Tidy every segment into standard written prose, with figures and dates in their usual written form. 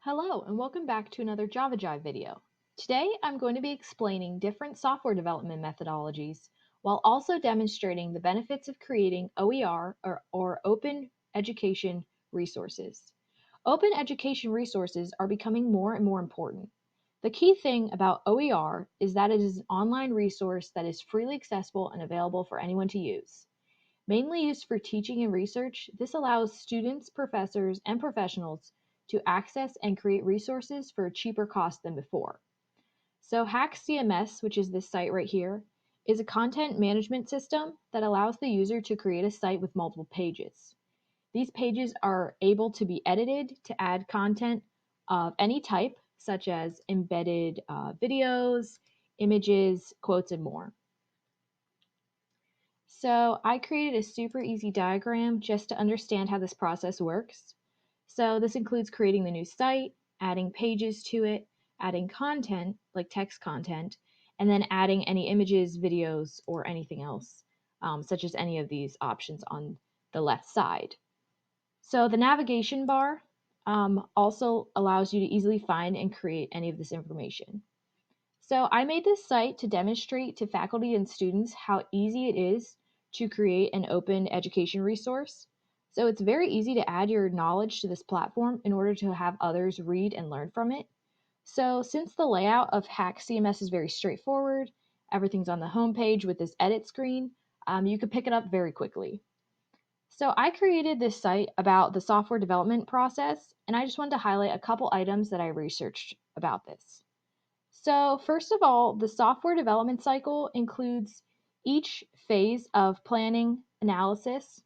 Hello and welcome back to another TheJavaJive video. Today I'm going to be explaining different software development methodologies while also demonstrating the benefits of creating OER or Open Education Resources. Open education resources are becoming more and more important. The key thing about OER is that it is an online resource that is freely accessible and available for anyone to use. Mainly used for teaching and research, this allows students, professors, and professionals to access and create resources for a cheaper cost than before. So HAX CMS, which is this site right here, is a content management system that allows the user to create a site with multiple pages. These pages are able to be edited to add content of any type, such as embedded videos, images, quotes, and more. So I created a super easy diagram just to understand how this process works. So this includes creating the new site, adding pages to it, adding content like text content, and then adding any images, videos, or anything else, such as any of these options on the left side. So the navigation bar also allows you to easily find and create any of this information. So I made this site to demonstrate to faculty and students how easy it is to create an open education resource. So it's very easy to add your knowledge to this platform in order to have others read and learn from it. So since the layout of HAX CMS is very straightforward, everything's on the home page with this edit screen, you can pick it up very quickly. So I created this site about the software development process, and I just wanted to highlight a couple items that I researched about this. So, first of all, the software development cycle includes each phase of planning, analysis,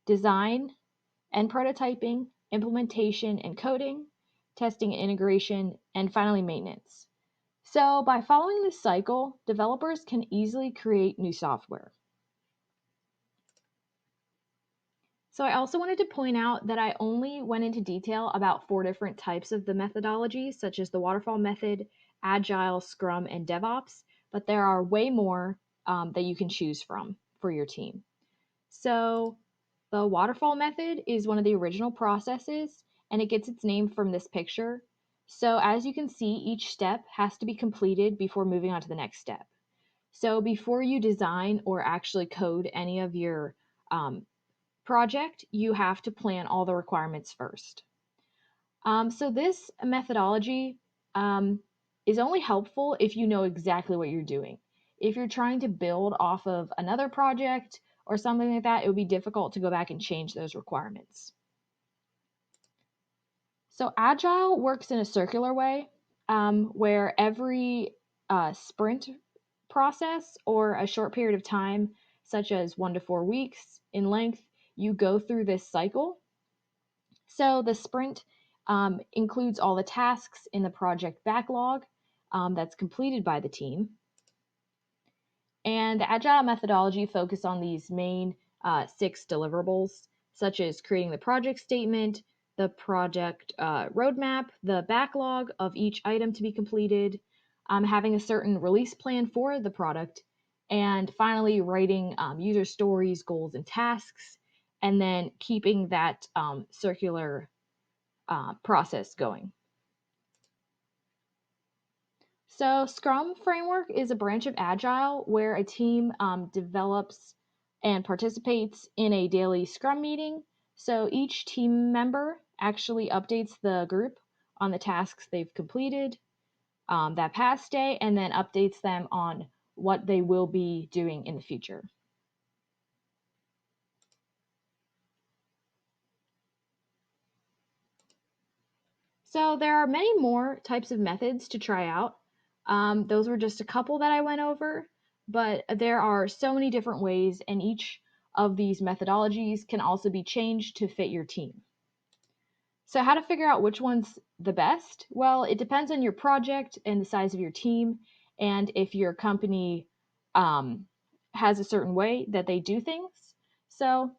design, and prototyping, implementation and coding, testing and integration, and finally maintenance. So, by following this cycle, developers can easily create new software. So, I also wanted to point out that I only went into detail about 4 different types of the methodologies, such as the waterfall method, Agile, Scrum, and DevOps, but there are way more that you can choose from for your team. So, the waterfall method is one of the original processes, and it gets its name from this picture. So, as you can see, each step has to be completed before moving on to the next step. So, before you design or actually code any of your project, you have to plan all the requirements first. So this methodology is only helpful if you know exactly what you're doing. If you're trying to build off of another project or something like that, it would be difficult to go back and change those requirements. So Agile works in a circular way where every sprint process or a short period of time, such as 1 to 4 weeks in length, you go through this cycle. So the sprint includes all the tasks in the project backlog that's completed by the team. And the Agile methodology focuses on these main 6 deliverables, such as creating the project statement, the project roadmap, the backlog of each item to be completed, having a certain release plan for the product, and finally writing user stories, goals, and tasks, and then keeping that circular process going. So, Scrum framework is a branch of Agile where a team develops and participates in a daily Scrum meeting. So, each team member actually updates the group on the tasks they've completed that past day and then updates them on what they will be doing in the future. So, there are many more types of methods to try out. Those were just a couple that I went over, but there are so many different ways, and each of these methodologies can also be changed to fit your team. So, how to figure out which one's the best? Well, it depends on your project and the size of your team, and if your company has a certain way that they do things. So,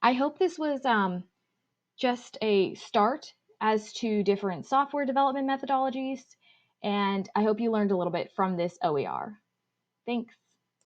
I hope this was just a start as to different software development methodologies, and I hope you learned a little bit from this OER. Thanks.